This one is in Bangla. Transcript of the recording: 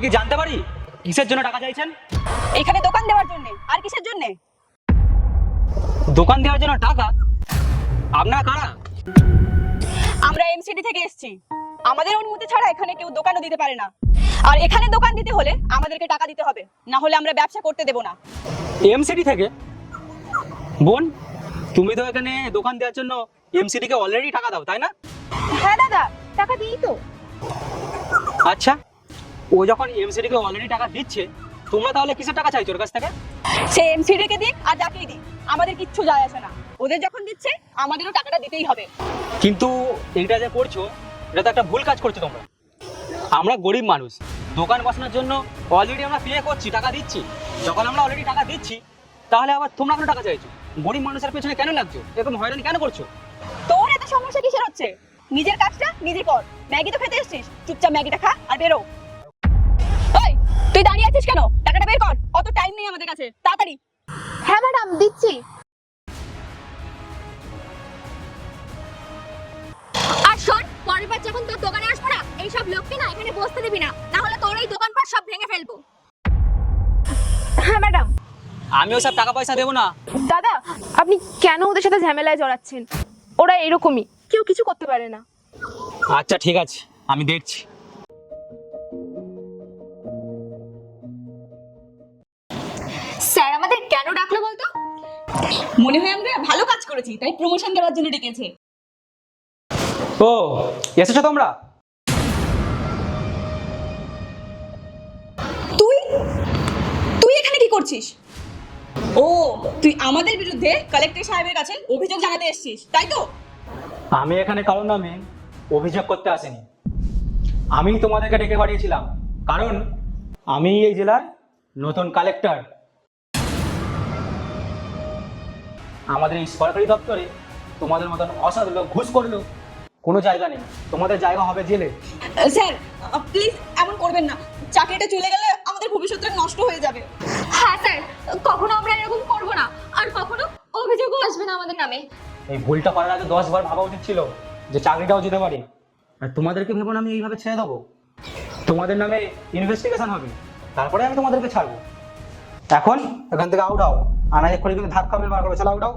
কি জানতে পারি কিসের জন্য টাকা চাইছেন? এখানে দোকান দেওয়ার জন্য। আর কিসের জন্য? দোকান দেওয়ার জন্য টাকা? আপনারা কারা? আমরা এমসিডি থেকে এসেছি। আমাদের অনুমতি ছাড়া এখানে কেউ দোকানও দিতে পারে না। আর এখানে দোকান দিতে হলে আমাদেরকে টাকা দিতে হবে, না হলে আমরা ব্যবসা করতে দেব না। এমসিডি থেকে? বোন, তুমি তো এখানে দোকান দেওয়ার জন্য এমসিডি কে অলরেডি টাকা দাও, তাই না? হ্যাঁ দাদা, টাকা দিই তো। আচ্ছা, ও যখন এমসিডি কে অলরেডি টাকা দিচ্ছে, তোমরা তাহলে কিসের টাকা চাইছো ওর কাছ থেকে? সে এমসিডি কে দিক আর যাকেই দিক, আমাদের কিচ্ছু যায় আসে না। ওদের যখন দিচ্ছে আমাদেরও টাকাটা দিতেই হবে। কিন্তু এইটা যে করছো, এটা তো একটা ভুল কাজ করছো তোমরা। আমরা গরিব মানুষ, দোকান বসানোর জন্য অলরেডি আমরা পে করছি, টাকা দিচ্ছি। যখন আমরা অলরেডি টাকা দিচ্ছি, তাহলে আবার তোমরা কেন টাকা চাইছো? গরিব মানুষের পেছনে কেন লাগছো? এরকম হয়রানি কেন করছো? তোর এত সমস্যা কিসের হচ্ছে? নিজের কাজটা নিজে কর। ম্যাগি তো খেতে এসেছিস, চুপচাপ ম্যাগিটা খা আর বেরো। ওই, তুই দাঁড়িয়ে আছিস কেন? টাকাটা বের কর। অত টাইম নেই আমাদের কাছে, তাড়াতাড়ি। হ্যাঁ ম্যাডাম, দিচ্ছি। আর শোন, পরের বার যখন তোর দোকানে আসবো না, এইসব লোককে না এখানে বসতে দিবি না, না হলে তোর এই দোকানপাট সব ভেঙে ফেলবো। হ্যাঁ ম্যাডাম। আমি ওসব টাকা পয়সা দেবো না। দাদা, আপনি কেন ওদের সাথে ঝামেলায় জড়াচ্ছেন? ওরা এরকমই, কেউ কিছু করতে পারে না। আচ্ছা ঠিক আছে, আমি দেখছি। স্যার আমাদের কেন ডাকলো বলতো? মনে হয় আমরা ভালো কাজ করেছি, তাই প্রমোশন দেওয়ার জন্য ডেকেছে। ও, এসেছো তোমরা? তুই তুই এখানে কি করছিস? ও, তুই আমাদের বিরুদ্ধে কালেক্টর সাহেবের কাছে অভিযোগ জানাতে এসেছিস, তাই তো? আমি এখানে কারোর নামে অভিযোগ করতে আসিনি। আমি তোমাদেরকে ডেকে পাঠিয়েছিলাম কারণ আমি এই জেলার নতুন কালেক্টর। আমাদের এই সরকারি দপ্তরে তোমাদের মতন অসাধু লোক ঘুষ করলো কোনো জায়গা নেই। তোমাদের জায়গা হবে জেলে। স্যার, প্লিজ এমন করবেন না। চাকরিটা চলে গেলে আমাদের ভবিষ্যৎটা নষ্ট হয়ে যাবে। হ্যাঁ স্যার, কখনো আমরা এরকম করবো না, আর কখনো অভিযোগও আসবে না আমাদের নামে। এই ভুলটা করার আগে 10 বার ভাবা উচিত ছিল যে চাকরিটাও যেতে পারি। আর তোমাদেরকে ভেবো না আমি এইভাবে ছেড়ে দেবো। তোমাদের নামে ইনভেস্টিগেশন হবে, তারপরে আমি তোমাদেরকে ছাড়বো। এখন এখান থেকে আউট হও, আনাজ করে কিন্তু ধাক্কা মেরে বার করবে। চলো আউট হও।